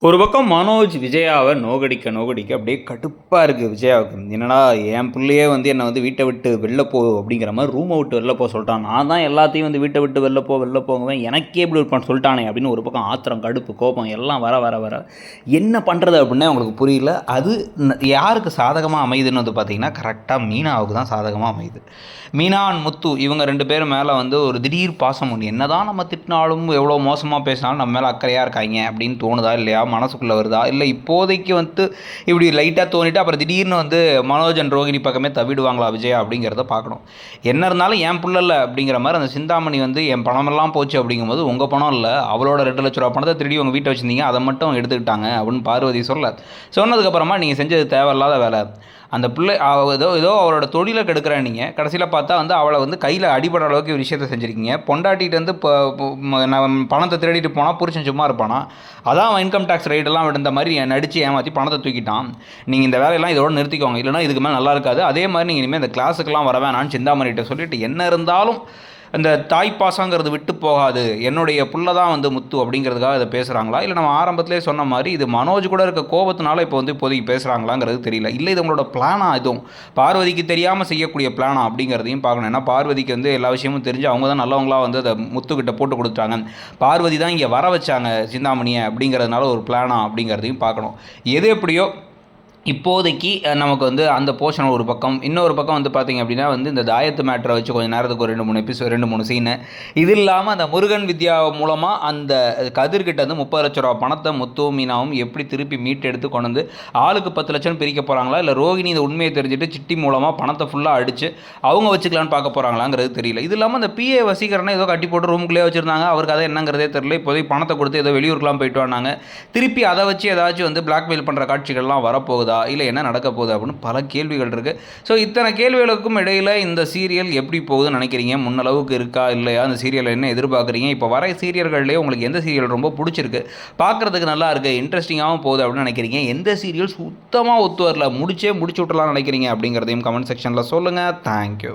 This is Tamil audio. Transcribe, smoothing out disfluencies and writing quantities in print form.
ஒரு பக்கம் மனோஜ் விஜயாவை நோகடிக்க அப்படியே கடுப்பாக இருக்குது விஜயாவுக்கு. என்னடா என் பிள்ளையே வந்து என்னை வந்து வீட்டை விட்டு வெளில போ அப்படிங்கிற மாதிரி ரூமை விட்டு வெளில போக சொல்லிட்டான். நான் தான் எல்லாத்தையும் வந்து வீட்டை விட்டு வெளில போங்குவேன், எனக்கே இப்படி இருப்பான்னு சொல்லிட்டானே அப்படின்னு ஒரு பக்கம் ஆத்திரம், கடுப்பு, கோபம் எல்லாம் வர என்ன பண்ணுறது அப்படின்னே அவங்களுக்கு புரியல. அது யாருக்கு சாதகமாக அமையுதுன்னு வந்து பார்த்திங்கன்னா கரெக்டாக மீனாவுக்கு தான் சாதகமாக அமையுது. மீனா அண்ட் முத்து இவங்க 2 பேரும் மேலே வந்து ஒரு திடீர் பாசம் உண்டு. என்ன தான் நம்ம திட்டினாலும் எவ்வளோ மோசமாக பேசினாலும் நம்ம மேலே அக்கறையாக இருக்காங்க அப்படின்னு தோணுதா இல்லையா, மனசுக்குள்ளே வருதா, இல்லை இப்போதைக்கு வந்து இப்படி லைட்டாக தோணிட்டு அப்புறம் திடீர்னு வந்து மனோஜ் அண்ட் ரோகிணி பக்கமே தவிடுவாங்களா விஜயா அப்படிங்கிறத பார்க்கணும். என்ன இருந்தாலும் என் பிள்ளை இல்லை அப்படிங்கிற மாதிரி அந்த சிந்தாமணி வந்து என் பணமெல்லாம் போச்சு அப்படிங்கும்போது உங்கள் பணம் இல்லை, அவளோட 2 லட்ச ரூபா பணத்தை திருடி உங்கள் வீட்டை வச்சுருந்தீங்க, அதை மட்டும் எடுத்துக்கிட்டாங்க அப்படின்னு பார்வதி சொன்னதுக்கப்புறமா நீங்கள் செஞ்சது தேவையில்லாத வேலை. அந்த பிள்ளை ஏதோ அவரோட தொழிலை கெடுக்கிறேன். நீங்கள் கடைசியில் பார்த்தா வந்து அவளை வந்து கையில் அடிபடுற அளவுக்கு ஒரு விஷயத்தை செஞ்சுருக்கீங்க. பொண்டாட்டிகிட்டு வந்து நான் பணத்தை திருடிட்டு போனால் புருஷன் சும்மா இருப்பானா? அதான் இன்கம் டேக்ஸ் ரைடெல்லாம் விடுந்த மாதிரி நடித்து ஏமாற்றி பணத்தை தூக்கிட்டான். நீங்கள் இந்த வேலையெல்லாம் இதோட நிறுத்திக்கோங்க, இல்லைனா இதுக்கு மேலே நல்லா இருக்காது. அதே மாதிரி நீங்கள் இனிமேல் இந்த கிளாஸுக்கெல்லாம் வர வேணான்னு சிந்தாமணிகிட்ட சொல்லிவிட்டு, என்ன இருந்தாலும் இந்த தாய்ப்பாசங்கிறது விட்டு போகாது, என்னுடைய புள்ள தான் வந்து முத்து அப்படிங்கிறதுக்காக இதை பேசுகிறாங்களா, இல்லை நம்ம ஆரம்பத்திலே சொன்ன மாதிரி இது மனோஜ் கூட இருக்க கோபத்தினால இப்போ வந்து இப்போதைக்கு பேசுகிறாங்களாங்கிறது தெரியல. இல்லை இது உங்களோட பிளானா, இதுவும் பார்வதிக்கு தெரியாமல் செய்யக்கூடிய பிளானா அப்படிங்கிறதையும் பார்க்கணும். ஏன்னா பார்வதிக்கு வந்து எல்லா விஷயமும் தெரிஞ்சு அவங்க தான் நல்லவங்களாக வந்து அதை முத்துக்கிட்ட போட்டு கொடுத்தாங்க. பார்வதி தான் இங்கே வர வச்சாங்க சிந்தாமணியை அப்படிங்கிறதுனால ஒரு பிளானா அப்படிங்கிறதையும் பார்க்கணும். எது எப்படியோ இப்போதைக்கு நமக்கு வந்து அந்த போர்ஷன் ஒரு பக்கம். இன்னொரு பக்கம் வந்து பார்த்திங்க அப்படின்னா வந்து இந்த தாயத்து மேட்டரை வச்சு கொஞ்சம் நேரத்துக்கு ஒரு 2-3 சீனு. இது இல்லாமல் அந்த முருகன் வித்யா மூலமாக அந்த கதிர்கிட்ட வந்து 30 லட்ச ரூபா பணத்தை முத்துவும் மீனாவும் எப்படி திருப்பி மீட்டெடுத்து கொண்டு வந்து ஆளுக்கு 10 லட்சம் பிரிக்க போகிறாங்களா, இல்லை ரோகிணி இந்த உண்மையை தெரிஞ்சுட்டு சிட்டி மூலமாக பணத்தை ஃபுல்லாக அடித்து அவங்க வச்சுக்கலான்னு பார்க்க போகிறாங்களாங்கிறது தெரியல. இது இல்லாமல் அந்த பிஏ வசீகரனை ஏதோ கட்டி போட்டு ரூமுக்குள்ளே வச்சுருந்தாங்க, அவருக்கு அதை என்னங்கிறதே தெரியல. இப்போதைக்கு பணத்தை கொடுத்து ஏதோ வெளியூருக்குலாம் போயிட்டு வந்தாங்க, திருப்பி அதை வச்சு ஏதாச்சும் வந்து பிளாக்மெயில் பண்ணுற காட்சிகள்லாம் வரப்போகுது, இல்லை என்ன நடக்க போகுது அப்படின்னு பல கேள்விகள் இருக்குது. ஸோ இத்தனை கேள்விகளுக்கும் இடையில் இந்த சீரியல் எப்படி போகுதுன்னு நினைக்கிறீங்க? முன்னளவுக்கு இருக்கா இல்லையா? அந்த சீரியல் என்ன எதிர்பார்க்குறீங்க? இப்போ வர சீரியல்கள்லேயே உங்களுக்கு எந்த சீரியல் ரொம்ப பிடிச்சிருக்கு, பார்க்குறதுக்கு நல்லா இருக்குது, இன்ட்ரெஸ்டிங்காகவும் போகுது அப்படின்னு நினைக்கிறீங்க? எந்த சீரியல் சுத்தமாக ஒத்து வரல, முடிச்சு விட்டுலாம்னு நினைக்கிறீங்க அப்படிங்கிறதையும் கமெண்ட் செக்ஷனில் சொல்லுங்கள். தேங்க்யூ.